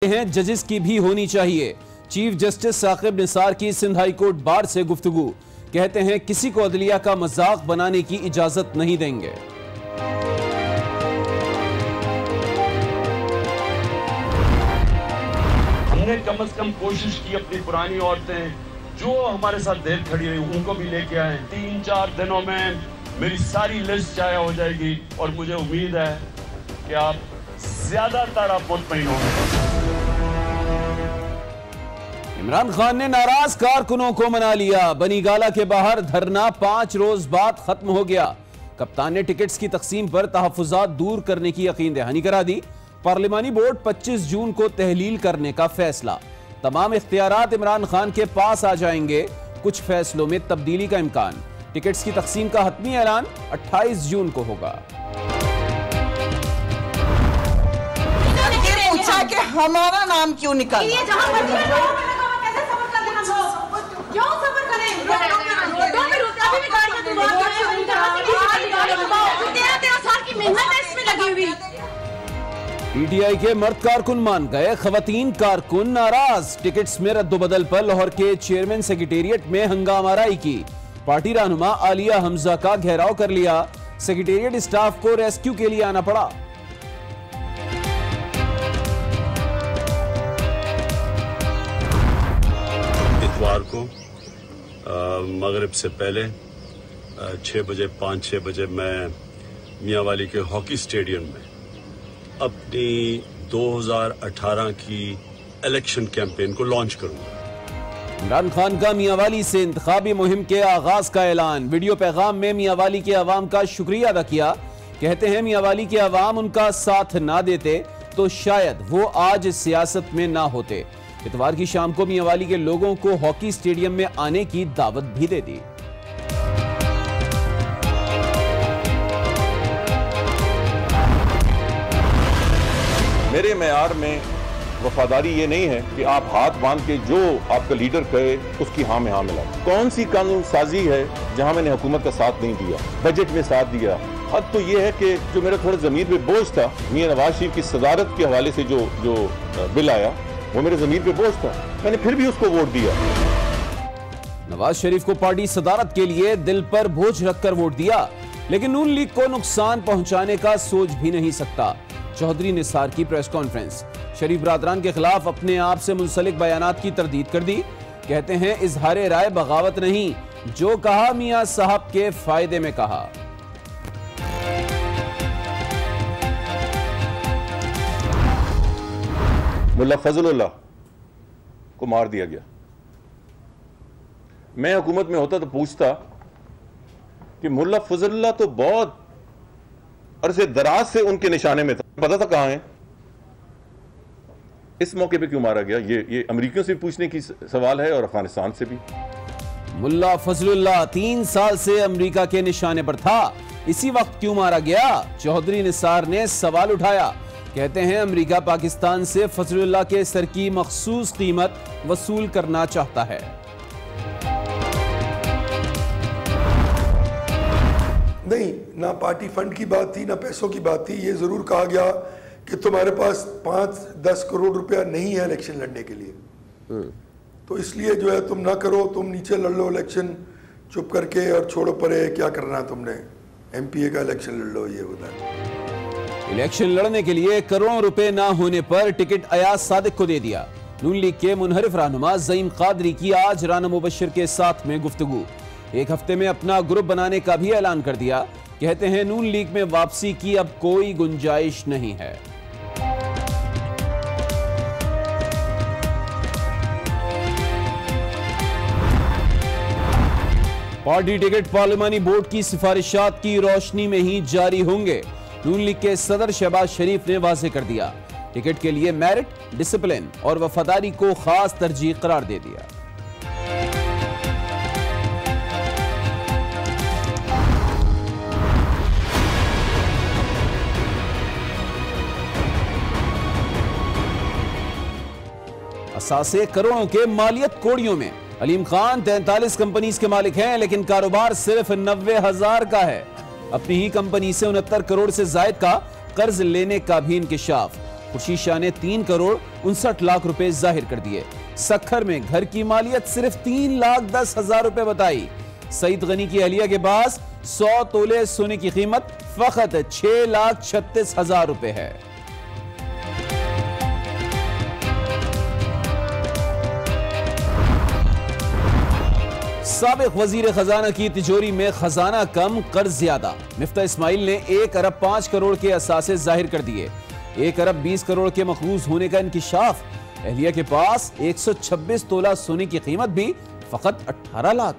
हैं जजेस की भी होनी चाहिए। चीफ जस्टिस साकिब निसार की सिंध हाई कोर्ट बार से गुफ्तगू। कहते हैं किसी को अदलिया का मजाक बनाने की इजाजत नहीं देंगे। हमने कम से कम कोशिश की अपनी पुरानी औरतें जो हमारे साथ देर खड़ी रही उनको भी लेके आए। 3-4 दिनों में मेरी सारी लिस्ट जाया हो जाएगी और मुझे उम्मीद है कि आप ज्यादातर आप मुतमईन होंगे। इमरान खान ने नाराज कारकुनों को मना लिया। बनी गाला के बाहर धरना 5 रोज बाद खत्म हो गया। कप्तान ने टिकट्स की तकसीम पर तहफुजात दूर करने की यकीन दहानी करा दी। पार्लिमानी बोर्ड 25 जून को तहलील करने का फैसला। तमाम इख्तियारात इमरान खान के पास आ जाएंगे। कुछ फैसलों में तब्दीली का इम्कान। टिकट्स की तकसीम का हतमी ऐलान 28 जून को होगा। पूछा कि हमारा नाम क्यों निकला? पीटीआई के मर्द कारकुन मान गए, खवातीन कारकुन नाराज। टिकट्स में रद्दोबदल पर लाहौर के चेयरमैन सेक्रेटेरिएट में हंगामाराई की। पार्टी रहनुमा आलिया हमजा का घेराव कर लिया। सेक्रेटेरिएट स्टाफ को रेस्क्यू के लिए आना पड़ा। इतवार को मगरिब से पहले 6 बजे 5-6 बजे मैं मियांवाली के हॉकी स्टेडियम में अपनी 2018 की इलेक्शन कैंपेन को लॉन्च करूंगा। इमरान खान का मियांवाली से इंतखाबी मुहिम के आगाज का ऐलान। वीडियो पैगाम में मियांवाली के अवाम का शुक्रिया अदा किया। कहते हैं मियांवाली के अवाम उनका साथ ना देते तो शायद वो आज सियासत में ना होते। इतवार की शाम को मियांवाली के लोगों को हॉकी स्टेडियम में आने की दावत भी दे दी। मेरे मेयार में वफादारी ये नहीं है कि आप हाथ बांध के जो आपका लीडर कहे उसकी हाँ में हाँ मिलाए। कौन सी कानून साजी है जहां मैंने हुकूमत का साथ नहीं दिया, बजट में साथ दिया। हद तो ये है कि जो मेरा थोड़ा जमीर पे बोझ था, मियां नवाज शरीफ की सदारत के हवाले से जो बिल आया वो मेरे जमीर पे बोझ था, मैंने फिर भी उसको वोट दिया। नवाज शरीफ को पार्टी सदारत के लिए दिल पर बोझ रखकर वोट दिया, लेकिन नून लीग को नुकसान पहुंचाने का सोच भी नहीं सकता। चौधरी निसार की प्रेस कॉन्फ्रेंस। शरीफ बरादरान के खिलाफ अपने आप से मुंसलिक बयानात की तरदीद कर दी। कहते हैं इजहारे राय बगावत नहीं, जो कहा मियां साहब के फायदे में कहा। मुल्ला फजलुल्लाह को मार दिया गया। मैं हुकूमत में होता तो पूछता कि मुल्ला फजलुल्लाह तो बहुत अरसे दराज से उनके निशाने में था, पता था कहां है। इस मौके पे क्यों मारा गया? ये अमेरिकियों से पूछने की सवाल है और अफगानिस्तान से भी। मुल्ला फजलुल्लाह 3 साल से अमेरिका के निशाने पर था, इसी वक्त क्यों मारा गया? चौधरी निसार ने सवाल उठाया। कहते हैं अमेरिका पाकिस्तान से फजलुल्लाह के सर की मखसूस कीमत वसूल करना चाहता है। नहीं, ना पार्टी फंड की बात थी, ना पैसों की बात थी। ये जरूर कहा गया कि तुम्हारे पास 5-10 करोड़ रुपया नहीं है इलेक्शन लड़ने के लिए, तो इसलिए जो है तुम ना करो, तुम नीचे लड़ लो इलेक्शन चुप करके और छोड़ो परे, क्या करना तुमने, एमपीए का इलेक्शन लड़ लो। ये बता, इलेक्शन लड़ने के लिए करोड़ों रुपए ना होने पर टिकट अयाज सादिक को दे दिया। नून लीग के मुनहरिफ रहनुमा ज़ईम कादरी की आज राना मुबश्शिर के साथ में गुफ्तगू। 1 हफ्ते में अपना ग्रुप बनाने का भी ऐलान कर दिया। कहते हैं नून लीग में वापसी की अब कोई गुंजाइश नहीं है। पार्टी टिकट पार्लिमानी बोर्ड की सिफारिशात की रोशनी में ही जारी होंगे। नून लीग के सदर शहबाज शरीफ ने वाज़ेह कर दिया। टिकट के लिए मेरिट, डिसिप्लिन और वफादारी को खास तरजीह करार दे दिया। असासे करोड़ों के मालियत कोड़ियों में अलीम खान 43 कंपनीज के मालिक हैं, लेकिन कारोबार सिर्फ 90,000 का है। अपनी ही कंपनी से 69 करोड़ से जायद का कर्ज लेने का भी इंकिशाफ। खुर्शीद शाह ने 3 करोड़ 59 लाख रुपए जाहिर कर दिए। सखर में घर की मालियत सिर्फ 3,10,000 रुपए बताई। सईद गनी की अहलिया के पास 100 तोले सोने की कीमत फकत 6,36,000 रुपए है। साबिक वजीर खजाना की तिजोरी में खजाना कम कर्ज ज्यादा। मिफ्ता इस्माइल ने 1 अरब 5 करोड़ के असासे जाहिर कर दिए। 1 अरब 20 करोड़ के मखरूज होने का इंकिशाफ। अहलिया के पास 126 तोला सोने की कीमत भी फकत 18 लाख।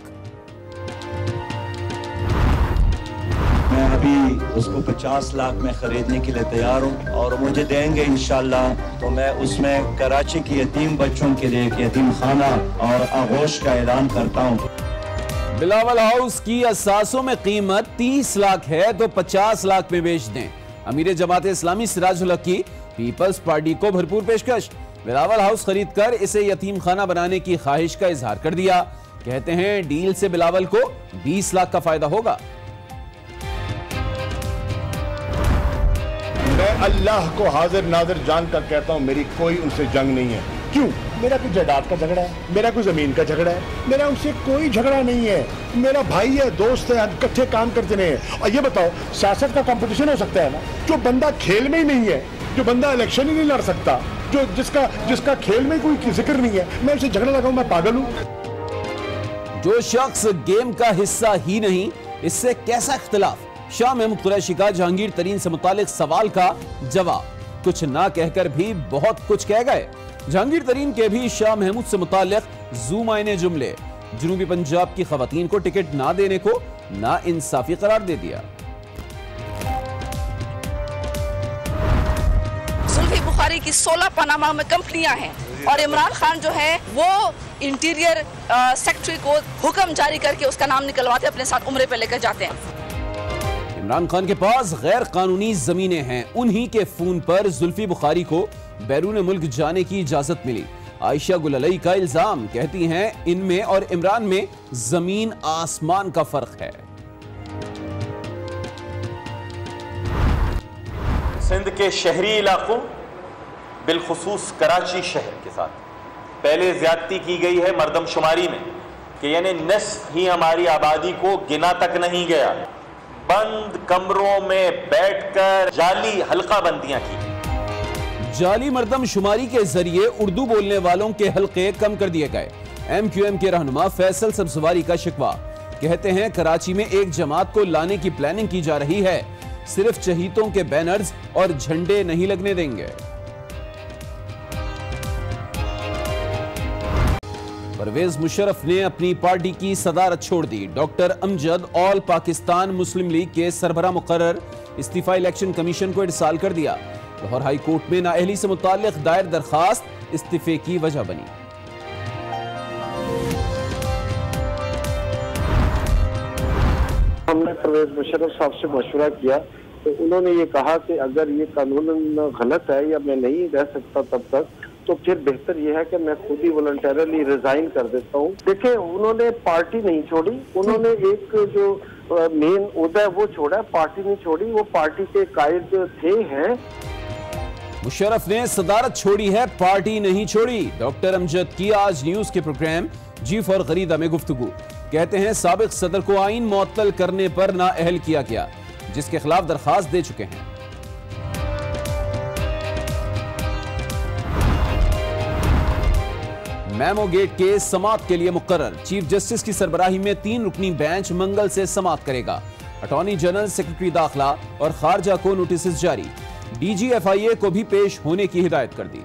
मैं अभी उसको 50 लाख में खरीदने के लिए तैयार हूँ और मुझे देंगे इंशाल्लाह तो मैं उसमें कराची के यतीम बच्चों के लिए एक यतीम खाना और आगोश का ऐलान करता हूँ। बिलावल हाउस की असासों में कीमत 30 लाख है तो 50 लाख में बेच दें। अमीर जमात इस्लामी सिराजुल हक की पीपल्स पार्टी को भरपूर पेशकश। बिलावल हाउस खरीद कर इसे यतीम खाना बनाने की ख्वाहिश का इजहार कर दिया। कहते हैं डील से बिलावल को 20 लाख का फायदा होगा। मैं अल्लाह को हाजिर नाजिर जानकर कहता हूं मेरी कोई उनसे जंग नहीं है। क्यों? मेरा कोई जायदाद का झगड़ा है, मेरा कोई जमीन का झगड़ा है, मेरा उनसे कोई झगड़ा नहीं है। मेरा भाई है, दोस्त है, हम इकट्ठे काम करते रहे। और ये बताओ सियासत का कंपटीशन हो सकता है ना? जो बंदा खेल में ही नहीं है, जो बंदा इलेक्शन ही नहीं लड़ सकता, जो जिसका खेल में कोई जिक्र नहीं है, मैं उनसे झगड़ा लगाऊं? मैं पागल हूं? जो शख्स गेम का हिस्सा ही नहीं, इससे कैसा इख्तिलाफ? शाह महमूद कुरैशी का जहांगीर तरीन से मुतालिक सवाल का जवाब। कुछ ना कहकर भी बहुत कुछ कह गए। जहांगीर तरीन के भी शाह महमूद से मुतालिक ज़ूमाइने जुमले। जनूबी पंजाब की खवातीन को टिकट ना देने को ना इंसाफी करार दे दिया। जुल्फी बुखारी की 16 पनामा में कंपनियां हैं और इमरान खान जो है वो इंटीरियर सेक्रेटरी को हुक्म जारी करके उसका नाम निकलवाते अपने साथ उम्रे पे लेकर जाते हैं। इमरान खान के पास गैर कानूनी जमीनें हैं। उन्हीं के फोन पर जुल्फी बुखारी को बैरून मुल्क जाने की इजाजत मिली। आयशा गुललई का इल्जाम, कहती हैं इनमें और इमरान में जमीन आसमान का फर्क है। सिंध के शहरी इलाकों बिलखुसूस कराची शहर के साथ पहले ज्यादती की गई है मर्दमशुमारी में कि यानी निस्फ ही हमारी आबादी को गिना तक नहीं गया। बंद कमरों में बैठकर जाली हल्का बंदियां की। जाली मर्दमशुमारी के जरिए उर्दू बोलने वालों के हल्के कम कर दिए गए। MQM के रहनुमा फैसल सब्जवारी का शिकवा, कहते हैं कराची में एक जमात को लाने की प्लानिंग की जा रही है। सिर्फ चहीतों के बैनर्स और झंडे नहीं लगने देंगे। परवेज मुशर्रफ ने अपनी पार्टी की सदारत छोड़ दी। डॉक्टर अमजद ऑल पाकिस्तान मुस्लिम लीग के सरबराह मुकर्रर इस्तीफा इलेक्शन कमीशन को इरसाल कर दिया। लाहौर हाई कोर्ट में नाअहली से मुताल्लिक दायर दरखास्त इस्तीफे की वजह बनी। हमने परवेज मुशर्रफ साहब से मशवरा किया तो उन्होंने ये कहा कि अगर ये कानूनन गलत है या मैं नहीं रह सकता तब तक, तो फिर बेहतर यह है कि मैं खुद ही वॉलंटरली रिजाइन कर देता हूँ। देखिए उन्होंने पार्टी नहीं छोड़ी, उन्होंने एक जो मेन ओहदा है वो छोड़ा, पार्टी नहीं छोड़ी। वो पार्टी के कायद थे हैं। मुशर्रफ ने सदारत छोड़ी है, पार्टी नहीं छोड़ी। डॉक्टर अमजद की आज न्यूज के प्रोग्राम जी फॉर गरीदा में गुफ्तगू, कहते हैं साबिक सदर को आईन मुअत्तल करने पर नाअहल किया गया, जिसके खिलाफ दरखास्त दे चुके हैं। मैमो गेट के समात के लिए मुकर्रर चीफ जस्टिस की सरबराही में 3 रुकनी बेंच मंगल से समात करेगा। अटॉर्नी जनरल, सेक्रेटरी दाखिला और खारजा को नोटिस जारी। DG FIA को भी पेश होने की हिदायत कर दी।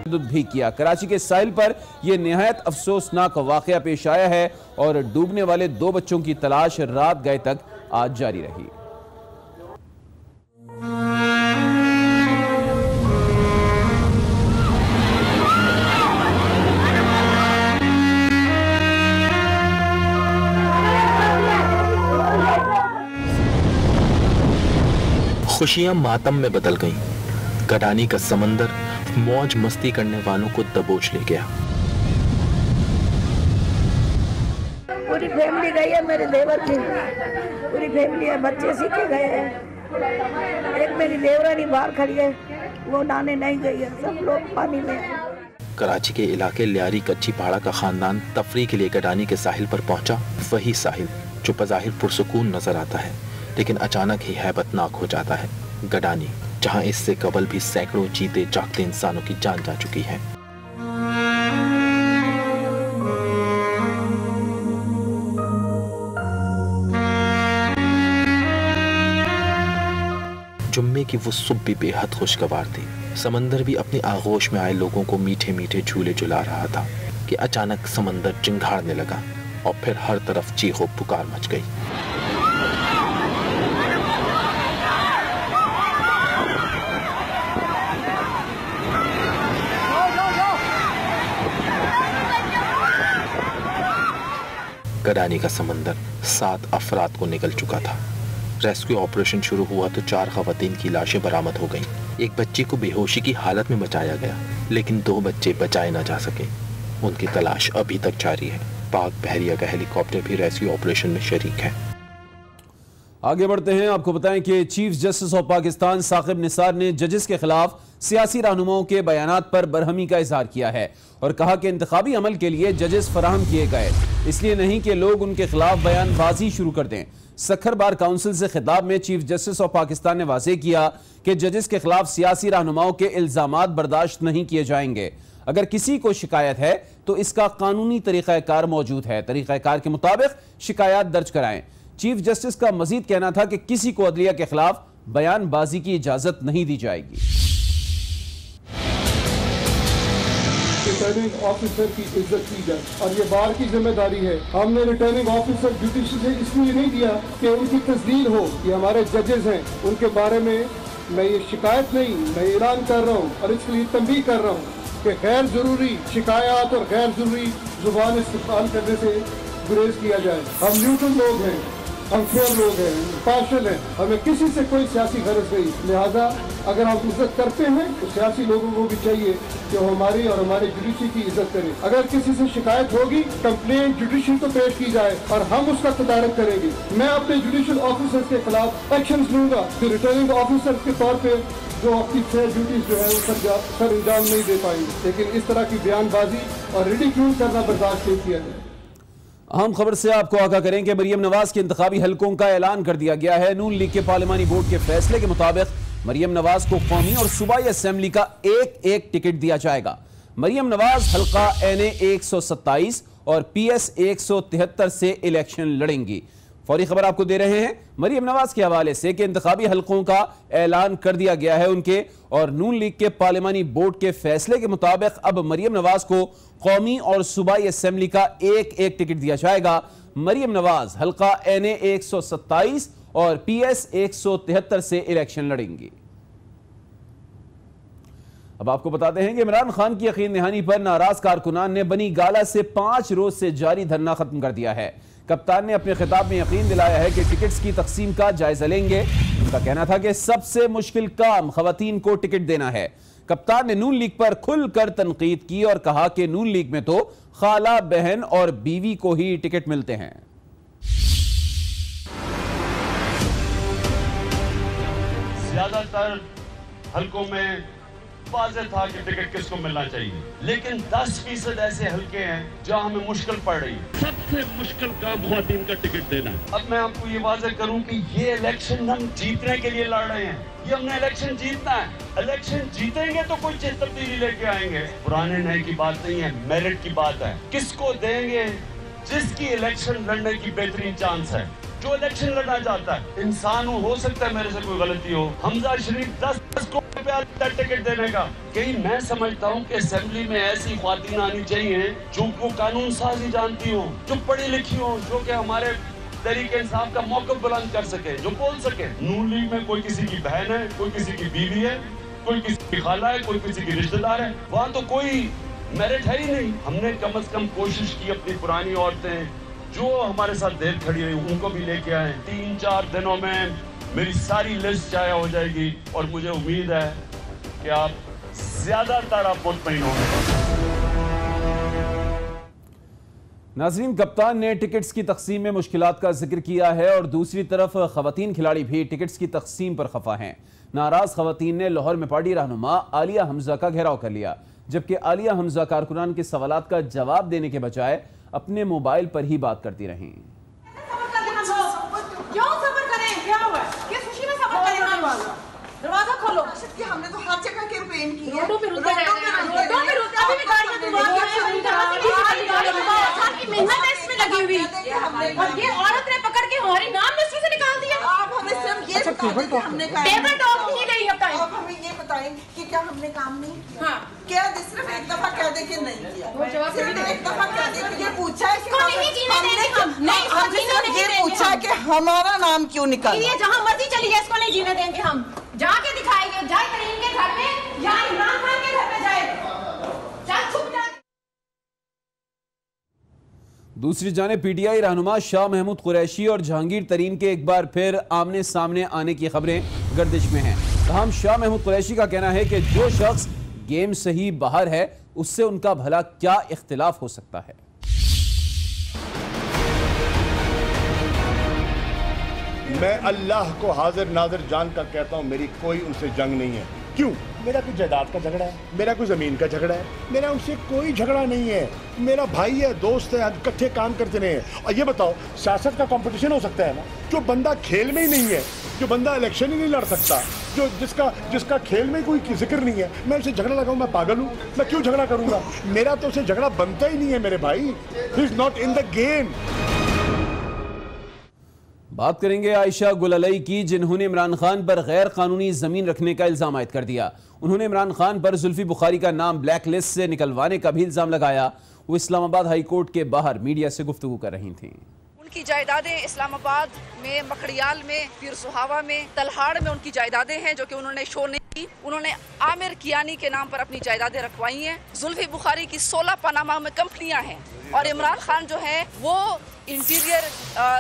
भी किया। कराची के साहिल पर यह निहायत अफसोसनाक वाकया पेश आया है और डूबने वाले 2 बच्चों की तलाश रात गए तक आज जारी रही। खुशियां मातम में बदल गईं। गडानी का समंदर मौज मस्ती करने वालों को दबोच ले गया। पूरी फैमिली गई है, मेरे देवर की पूरी फैमिली है, बच्चे सीखे गए हैं। एक मेरी देवरानी बाहर खड़ी है, वो नहाने नहीं गई है, सब लोग पानी में हैं। कराची के इलाके लियारी कच्ची पहाड़ा का खानदान तफरी के लिए गडानी के साहिल पर पहुंचा। वही साहिल जो बज़ाहिर पुरसुकून नजर आता है, लेकिन अचानक ही हैबतनाक हो जाता है। गडानी, जहां इससे कबल भी सैकड़ों जीते जागते इंसानों की जान जा चुकी है। जुम्मे की वो सुबह भी बेहद खुशगवार थी। समंदर भी अपनी आगोश में आए लोगों को मीठे मीठे झूले झुला रहा था कि अचानक समंदर चिंगाड़ने लगा और फिर हर तरफ चीखो पुकार मच गई। गडानी का समंदर 7 अफराद को निकल चुका था। रेस्क्यू ऑपरेशन शुरू हुआ तो 4 खवातीन की लाशें बरामद हो गईं। एक बच्ची को बेहोशी की हालत में बचाया गया, लेकिन 2 बच्चे बचाए न जा सके। उनकी तलाश अभी तक जारी है। पाक बहरिया का हेलीकॉप्टर भी रेस्क्यू ऑपरेशन में शरीक है। आगे बढ़ते हैं। आपको बताएं कि chief justice of Pakistan Saqib Nisar ने जजेस के खिलाफ सियासी रहनुमाओं के बयानात पर बरहमी का इजहार किया है और कहा कि इंतखाबी अमल के लिए जजेस फराहम किए गए, इसलिए नहीं कि लोग उनके खिलाफ बयानबाजी शुरू कर दें। सखर बार काउंसिल से खिताब में चीफ जस्टिस ऑफ पाकिस्तान ने वाज़ेह किया कि जजेस के खिलाफ सियासी रहनुमाओं के इल्जामात बर्दाश्त नहीं किए जाएंगे। अगर किसी को शिकायत है तो इसका कानूनी तरीक़ाकार मौजूद है, तरीक़ाकार के मुताबिक शिकायत दर्ज कराएं। चीफ जस्टिस का मजीद कहना था कि किसी को अदलिया के खिलाफ बयानबाजी की इजाजत नहीं दी जाएगी। रिटर्निंग ऑफिसर की इज्जत की जाए और ये बार की जिम्मेदारी है। हमने रिटर्निंग ऑफिसर जुडिशरी से इसलिए नहीं दिया कि उनकी तस्दीक हो। ये हमारे जजेस हैं, उनके बारे में मैं ये शिकायत नहीं, मैं ऐलान कर रहा हूँ और इसके लिए तंबीह कर रहा हूँ कि गैर जरूरी शिकायत और गैर जरूरी जुबान इस्तेमाल करने से गुरेज किया जाए। हम न्यूट्रल लोग हैं, हम फेयर लोग हैं, पार्शल हैं, हमें किसी से कोई सियासी गरज नहीं। लिहाजा अगर हम इज्जत करते हैं तो सियासी लोगों को भी चाहिए कि वो हमारी और हमारे जुडिशरी की इज्जत करें। अगर किसी से शिकायत होगी, कंप्लेंट जुडिशरी को पेश की जाए और हम उसका तदारक करेंगे। मैं अपने जुडिशल ऑफिसर्स के खिलाफ एक्शन लूंगा कि रिटर्निंग ऑफिसर के तौर पर जो अपनी फेयर ड्यूटीज जो है वो सर अंजाम नहीं दे पाएंगे, लेकिन इस तरह की बयानबाजी और रिडिक्यूल करना बर्दाश्त नहीं किया जाए। अहम खबर से आपको आगाह करें कि मरियम नवाज के इंतखाबी हलकों का ऐलान कर दिया गया है। नून लीग के पार्लिमानी बोर्ड के फैसले के मुताबिक मरियम नवाज को कौमी और सूबाई असेंबली का एक टिकट दिया जाएगा। मरियम नवाज हल्का NA 127 और PS 173 से इलेक्शन लड़ेंगी। फौरी खबर आपको दे रहे हैं मरियम नवाज के हवाले से कि इंतखाबी हलकों का ऐलान कर दिया गया है उनके, और नून लीग के पार्लिमानी बोर्ड के फैसले के मुताबिक अब मरियम नवाज को कौमी और सूबाई असेंबली का एक टिकट दिया जाएगा। मरियम नवाज हल्का NA 127 और PS 173 से इलेक्शन लड़ेंगी। अब आपको बताते हैं कि इमरान खान की यकीन दहानी पर नाराज कारकुनान ने बनी गाला से 5 रोज से जारी धरना खत्म कर दिया है। कप्तान ने अपने खिताब में यकीन दिलाया है कि टिकट्स की तकसीम का जायजा लेंगे। उनका कहना था कि सबसे मुश्किल काम खवातीन को टिकट देना है। कप्तान ने नून लीग पर खुलकर तनकीद की और कहा कि नून लीग में तो खाला, बहन और बीवी को ही टिकट मिलते हैं। ज्यादातर हलकों में वाज़ेह था कि टिकट किसको मिलना चाहिए, लेकिन 10% ऐसे हलके हैं जहां हमें मुश्किल पड़ रही है। सबसे मुश्किल काम ख्वातीन का टिकट देना। अब मैं आपको ये वाज़ेह करूं कि ये इलेक्शन हम जीतने के लिए लड़ रहे हैं। ये हमने इलेक्शन जीतना है। इलेक्शन जीतेंगे तो कोई चीज तब्दीली लेके आएंगे। पुराने नए की बात नहीं है, मेरिट की बात है। किसको देंगे? जिसकी इलेक्शन लड़ने की बेहतरीन चांस है, जो इलेक्शन लड़ना चाहता है। इंसान हो सकता है मेरे से कोई गलती हो, हमजा शरीफ 10 को टिकट देने का। कहीं मैं समझता हूँ कि असेंबली में ऐसी ख्वातीन आनी चाहिए जो वो कानून साजी जानती हो, जो पढ़ी लिखी हो, जो कि हमारे तहरीक इंसाफ का मौक़िफ़ बुलंद कर सके, जो बोल सके। नून लीग में कोई किसी की बहन है, कोई किसी की बीवी है, कोई किसी की खाला है, कोई किसी की रिश्तेदार है। वहाँ तो कोई मेरिट है ही नहीं। हमने कम से कम कोशिश की अपनी पुरानी औरतें जो हमारे साथ देर खड़ी हुई उनको भी लेके आए। 3-4 दिनों में मेरी सारी लिस्ट जाया हो जाएगी और मुझे उम्मीद है कि आप ज्यादातर आप मुतमईन होंगे। नाज़रीन, कप्तान ने टिकट्स की तकसीम में मुश्किलात का जिक्र किया है और दूसरी तरफ खवातीन खिलाड़ी भी टिकट्स की तकसीम पर खफा हैं। नाराज खवातीन ने लाहौर में पार्टी रहनुमा आलिया हमजा का घेराव कर लिया, जबकि आलिया हमजा कारकुनान के सवालात का जवाब देने के बजाय अपने मोबाइल पर ही बात करती रहीं। दरवाजा खोलो। हमने तो हर जगह कैंपेन की है। ये औरत ने पकड़ के हमारी नाम लिस्ट से निकाल दिया। आप हमें सिर्फ ये बताएं हमने टेबल टॉक नहीं गई अब तक। आप हमें ये बताएं कि क्या हमने काम नहीं, हाँ क्या सिर्फ एक दफा कह दे कि नहीं किया, सिर्फ एक दफा कह दे कि ये पूछा है कि हमने ये पूछा कि हमारा नाम क्यों निकाला। ये जहाँ मर्जी चली जाए इसको नहीं जीने देंगे हम। जाके दिखाएंगे, जाए करीम के घर पे या इमरान खान के घर पे जाए, चल छुप जाए। दूसरी जाने पीटीआई रहनुमा शाह महमूद कुरैशी और जहांगीर तरीन के एक बार फिर आमने सामने आने की खबरें गर्दिश में हैं। तमाम शाह महमूद कुरैशी का कहना है कि जो शख्स गेम से ही बाहर है उससे उनका भला क्या इख्तिलाफ हो सकता है। मैं अल्लाह को हाजिर नाजिर जान कर कहता हूँ, मेरी कोई उनसे जंग नहीं है। क्यों? मेरा कोई जायदाद का झगड़ा है, मेरा कोई ज़मीन का झगड़ा है, मेरा उनसे कोई झगड़ा नहीं है। मेरा भाई है, दोस्त है, हम इकट्ठे काम करते रहे हैं। और ये बताओ, सियासत का कंपटीशन हो सकता है ना? जो बंदा खेल में ही नहीं है, जो बंदा इलेक्शन ही नहीं लड़ सकता, जो जिसका खेल में कोई जिक्र नहीं है, मैं उसे झगड़ा लगाऊं? मैं पागल हूँ? मैं क्यों झगड़ा करूँगा? मेरा तो उसे झगड़ा बनता ही नहीं है मेरे भाई। He is not in the game. बात करेंगे आयशा गुललई की, जिन्होंने इमरान खान पर गैर कानूनी जमीन रखने का इल्जाम आयद कर दिया। उन्होंने इमरान खान पर जुल्फी बुखारी का नाम ब्लैक लिस्ट से निकलवाने का भी इल्जाम लगाया। वो इस्लामाबाद हाई कोर्ट के बाहर मीडिया से गुफ्तगू कर रही थीं। उनकी जायदादें इस्लामाबाद में, मकड़ियाल में, पीर सुहावा में, तलहाड़ में उनकी जायदादें हैं जो कि उन्होंने शो नहीं की। उन्होंने आमिर कियानी के नाम पर अपनी जायदादें रखवाई हैं। जुल्फी बुखारी की 16 पनामा में कंपनियां हैं और इमरान खान जो है वो इंटीरियर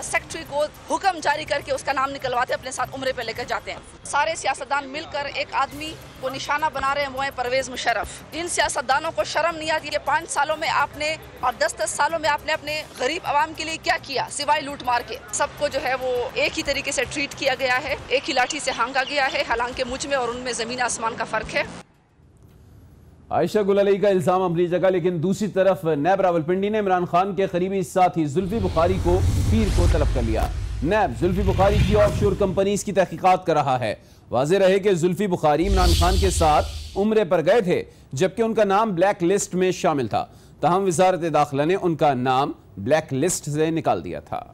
सेक्रेटरी को हुक्म जारी करके उसका नाम निकलवाते अपने साथ उम्रे पे लेकर जाते हैं। सारे सियासतदान मिलकर एक आदमी को निशाना बना रहे हैं, वो है परवेज मुशर्रफ। इन सियासतदानों को शर्म नहीं आती है? 5 सालों में आपने और 10-10 सालों में आपने अपने गरीब आवाम के लिए क्या किया सिवाय लूट मार के? सबको जो है वो एक ही तरीके से ट्रीट किया गया है, एक ही लाठी से हांगा गया है, हालांकि मुझ में और उनमें जमीन आसमान का फर्क है। आयशा गुललई का इल्जाम अपनी जगह, लेकिन दूसरी तरफ नैब रावलपिंडी ने इमरान खान के करीबी साथी जुल्फी बुखारी को पीर को तलब कर लिया। नैब जुल्फी बुखारी की ऑफशोर कंपनीज की तहकीकात कर रहा है। वाज़ेह रहे कि जुल्फी बुखारी इमरान खान के साथ उम्रे पर गए थे, जबकि उनका नाम ब्लैक लिस्ट में शामिल था। ताहम वजारत दाखिला ने उनका नाम ब्लैक लिस्ट से निकाल दिया था।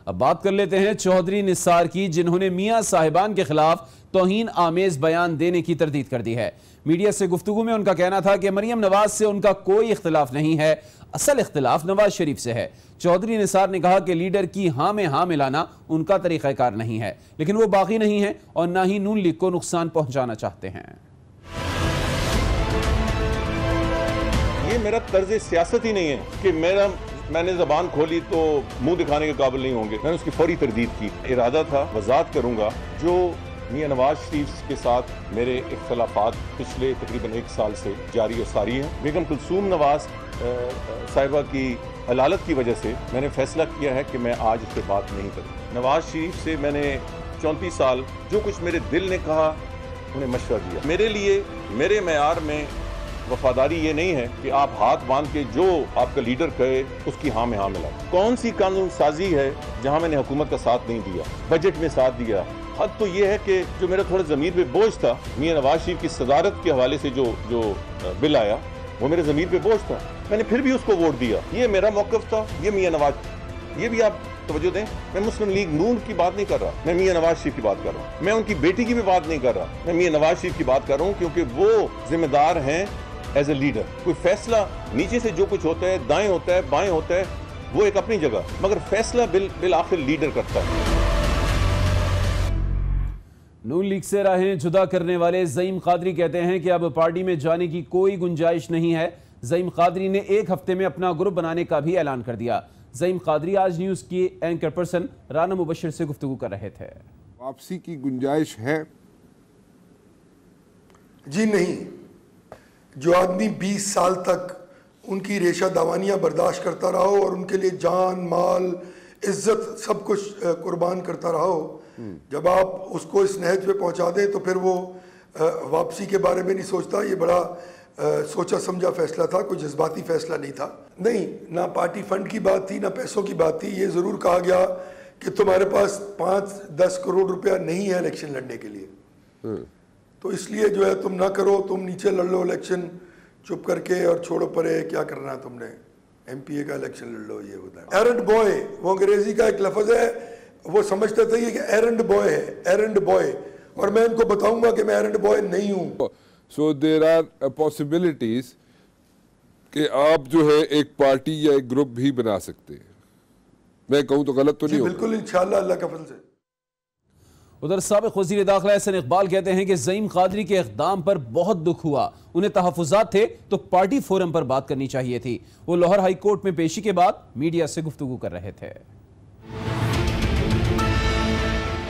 अब बात कर लेते हैं चौधरी निसार की, जिन्होंने मियां साहिबान के खिलाफ तौहीन आमेज बयान देने की तरदीद कर दी है। मीडिया से गुफ्तगू में उनका कहना था कि मरियम नवाज से उनका कोई इख्तिलाफ नहीं है, असल इख्तिलाफ नवाज शरीफ से है। चौधरी निसार ने कहा कि लीडर की हाँ में हाँ मिलाना उनका तरीक़ाकार नहीं है, लेकिन वो बागी नहीं है और ना ही नून लीग को नुकसान पहुंचाना चाहते हैं। ये मेरा तर्ज सियासत ही नहीं है कि मैंने ज़बान खोली तो मुंह दिखाने के काबिल नहीं होंगे। मैंने उसकी फौरी तरदीद की। इरादा था, वज़ाहत करूंगा, जो मियां नवाज शरीफ के साथ मेरे इख्तलाफात पिछले तकरीबन 1 साल से जारी और सारी हैं। बेगम कुलसूम नवाज साहिबा की अदालत की वजह से मैंने फैसला किया है कि मैं आज उस पर बात नहीं करूँ। नवाज शरीफ से मैंने 34 साल जो कुछ मेरे दिल ने कहा उन्हें मशवरा दिया। मेरे लिए मेरे मेयार में वफादारी ये नहीं है कि आप हाथ बांध के जो आपका लीडर कहे उसकी हाँ में हाँ मिलाए। कौन सी कानून साजी है जहां मैंने हुकूमत का साथ नहीं दिया, बजट में साथ दिया। हद तो ये है कि जो मेरा थोड़ा ज़मीर पे बोझ था, मियां नवाज शरीफ की सदारत के हवाले से जो बिल आया वो मेरे ज़मीर पे बोझ था, मैंने फिर भी उसको वोट दिया। ये मेरा मौक़िफ़ था। ये मियां नवाज, ये भी आप तवज्जो दें, मैं मुस्लिम लीग नून की बात नहीं कर रहा, मैं मियां नवाज शरीफ की बात कर रहा हूँ। मैं उनकी बेटी की भी बात नहीं कर रहा, मैं मियां नवाज शरीफ की बात कर रहा हूँ, क्योंकि वो जिम्मेदार हैं एज ए लीडर। कोई फैसला नीचे से जो कुछ होता है, दाएं होता है, बाएं होता है, वो एक अपनी जगह, मगर फैसला बिल आखिर लीडर करता है। नून लीग से राहें जुदा करने वाले ज़ईम कादरी कहते हैं कि अब पार्टी में जाने की कोई गुंजाइश नहीं है। ज़ईम कादरी ने 1 हफ्ते में अपना ग्रुप बनाने का भी ऐलान कर दिया। ज़ईम कादरी आज न्यूज़ की एंकर पर्सन राना मुबशिर से गुफ्तगू कर रहे थे। वापसी की गुंजाइश है? जी नहीं। जो आदमी 20 साल तक उनकी रेशा दावानियाँ बर्दाश्त करता रहा हो और उनके लिए जान माल इज्जत सब कुछ कुर्बान करता रहा हो, जब आप उसको इस नहज पे पहुंचा दें तो फिर वो वापसी के बारे में नहीं सोचता। ये बड़ा सोचा समझा फैसला था, कोई जज्बाती फैसला नहीं था। नहीं, ना पार्टी फंड की बात थी, ना पैसों की बात थी। ये ज़रूर कहा गया कि तुम्हारे पास 5-10 करोड़ रुपया नहीं है इलेक्शन लड़ने के लिए, तो इसलिए जो है तुम ना करो, तुम नीचे लड़ लो इलेक्शन चुप करके और छोड़ो परे, क्या करना है तुमने, MPA का इलेक्शन लड़ लो। ये होता है एरेंड बॉय, वो अंग्रेजी का एक लफ्ज़ है, वो समझते थे कि एरेंड बॉय है, एरेंड बॉय, और मैं इनको बताऊंगा कि मैं एरेंड बॉय नहीं हूँ। सो देयर आर पॉसिबिलिटीज कि आप जो है एक पार्टी या एक ग्रुप भी बना सकते हैं। मैं कहूँ तो गलत तो नहीं होगा? बिल्कुल, इंशाअल्लाह अल्लाह का फजल से। उधर साबिक वज़ीर दाखिला एहसन इकबाल कहते हैं कि ज़ईम कादरी के इक़दाम पर बहुत दुख हुआ, उन्हें तहफ़्फ़ुज़ात थे तो पार्टी फोरम पर बात करनी चाहिए थी। वो लाहौर हाई कोर्ट में पेशी के बाद मीडिया से गुफ्तगू कर रहे थे।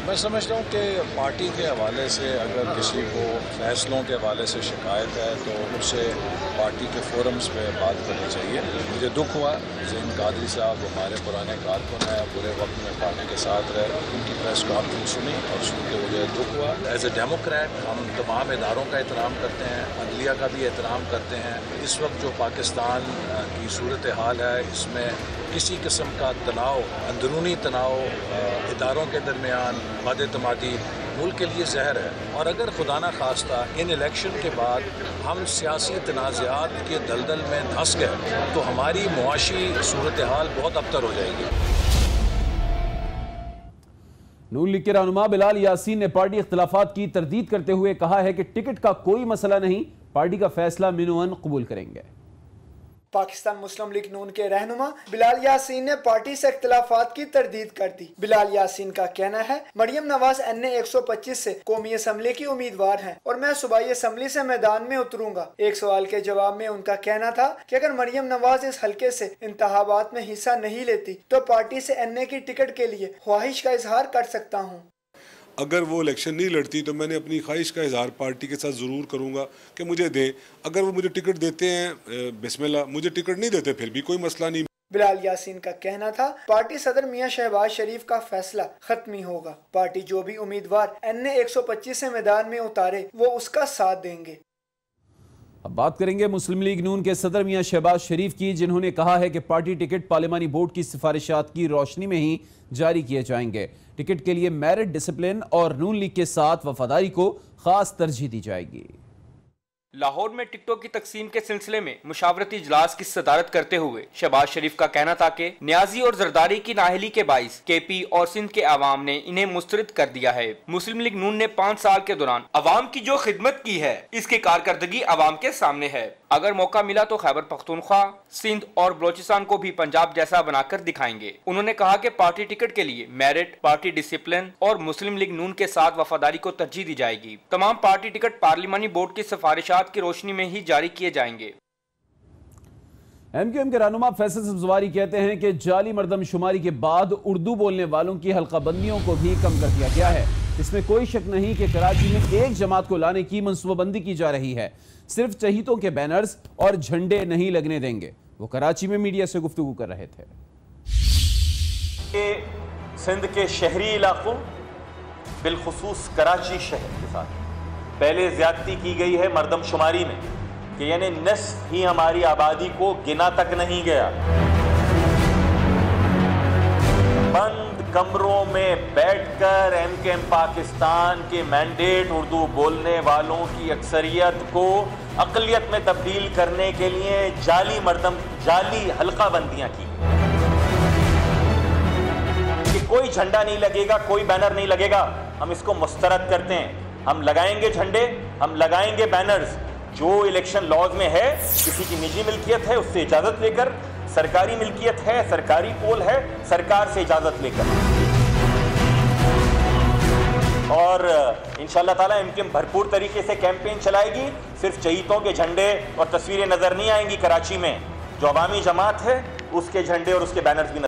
मैं समझता हूँ कि पार्टी के हवाले से अगर किसी को फैसलों के हवाले से शिकायत है तो उसे पार्टी के फोरम्स पे बात करनी चाहिए। मुझे दुख हुआ, ज़ईम कादरी साहब हमारे पुराने कारकुन हैं, बुरे वक्त में पार्टी के साथ रहे, उनकी प्रेस कॉन्फ्रेंस सुनी और सुन के मुझे दुख हुआ। एज ए डेमोक्रेट हम तमाम इदारों का एहतराम करते हैं, अदलिया का भी एहतराम करते हैं। इस वक्त जो पाकिस्तान की सूरत हाल है, इसमें किसी किस्म का तनाव, अंदरूनी तनाव इदारों के दरमियान बद-एतमादी मुल्क के लिए जहर है। और अगर खुदा न खास्ता इन इलेक्शन के बाद हम सियासी तनाज़ात के दलदल में धंस गए तो हमारी मुआशी सूरत हाल बहुत अबतर हो जाएगी। नून लीग के रहनुमा बिलाल यासीन ने पार्टी इख्तिलाफात की तरदीद करते हुए कहा है कि टिकट का कोई मसला नहीं, पार्टी का फैसला मिनुअन कबूल करेंगे। पाकिस्तान मुस्लिम लीग नून के रहनुमा बिलाल यासीन ने पार्टी से इख्तिलाफात की तरदीद कर दी। बिलाल यासीन का कहना है, मरियम नवाज NA 125 से कौमी असम्बली की उम्मीदवार हैं और मैं सूबाई असम्बली से मैदान में उतरूंगा। एक सवाल के जवाब में उनका कहना था कि अगर मरियम नवाज इस हल्के से इंतखाबात में हिस्सा नहीं लेती तो पार्टी से NA की टिकट के लिए ख्वाहिश का इजहार कर सकता हूँ। अगर वो इलेक्शन नहीं लड़ती तो मैंने अपनी ख्वाहिश का इजहार पार्टी के साथ ज़रूर करूँगा कि मुझे दें। अगर वो मुझे टिकट देते हैं बिस्मिल्लाह, मुझे टिकट नहीं देते फिर भी कोई मसला नहीं। बिलाल यासीन का कहना था, पार्टी सदर मियां शहबाज शरीफ का फैसला खत्मी होगा। पार्टी जो भी उम्मीदवार NA 125 से मैदान में उतारे वो उसका साथ देंगे। अब बात करेंगे मुस्लिम लीग नून के सदर मियां शहबाज शरीफ की, जिन्होंने कहा है कि पार्टी टिकट पार्लिमानी बोर्ड की सिफारिशात की रोशनी में ही जारी किए जाएंगे। टिकट के लिए मेरिट, डिसिप्लिन और नून लीग के साथ वफादारी को खास तरजीह दी जाएगी। लाहौर में टिकटों की तकसीम के सिलसिले में मुशावरती इजलास की सदारत करते हुए शहबाज शरीफ का कहना था कि न्याजी और जरदारी की नाहली के बाइस KP और सिंध के अवाम ने इन्हें मुस्तरद कर दिया है। मुस्लिम लीग नून ने 5 साल के दौरान अवाम की जो खिदमत की है, इसकी कारकर्दगी अवाम के सामने है। अगर मौका मिला तो खैबर पख्तूनख्वा, सिंध और बलोचिस्तान को भी पंजाब जैसा बनाकर दिखाएंगे। उन्होंने कहा कि पार्टी टिकट के लिए मेरिट, पार्टी डिसिप्लिन और मुस्लिम लीग नून के साथ वफादारी को तरजीह दी जाएगी। तमाम पार्टी टिकट पार्लिमानी बोर्ड की सिफारिशात की रोशनी में ही जारी किए जाएंगे। MQM के रहनुमा फैसल सब्जवारी कहते हैं कि जाली मर्दमशुमारी के बाद उर्दू बोलने वालों की हल्काबंदियों को भी कम कर दिया गया है। इसमें कोई शक नहीं कि कराची में एक जमात को लाने की मनसूबाबंदी की जा रही है। सिर्फ चहीतों के बैनर्स और झंडे नहीं लगने देंगे। वो कराची में मीडिया से गुफ्तगू कर रहे थे। सिंध के शहरी इलाकों, बिलखुसूस कराची शहर के साथ पहले ज्यादती की गई है मर्दमशुमारी में कि यानी निस्फ ही हमारी आबादी को गिना तक नहीं गया। बंद कमरों में बैठकर MKM पाकिस्तान के मैंडेट उर्दू बोलने वालों की अक्सरियत को अक़लियत में तब्दील करने के लिए जाली हल्काबंदियां की कि कोई झंडा नहीं लगेगा, कोई बैनर नहीं लगेगा। हम इसको मुस्तरद करते हैं। हम लगाएंगे झंडे, हम लगाएंगे बैनर्स। जो इलेक्शन लॉज में है, किसी की निजी मिल्कियत है उससे इजाजत लेकर, सरकारी मिल्कियत है, सरकारी पोल है, सरकार से इजाजत लेकर। और इंशाअल्लाह ताला MKM भरपूर तरीके से कैंपेन चलाएगी। सिर्फ चहीतों के झंडे और तस्वीरें नजर नहीं आएंगी कराची में, जो अवामी जमात है उसके झंडे और उसके बैनर्स भी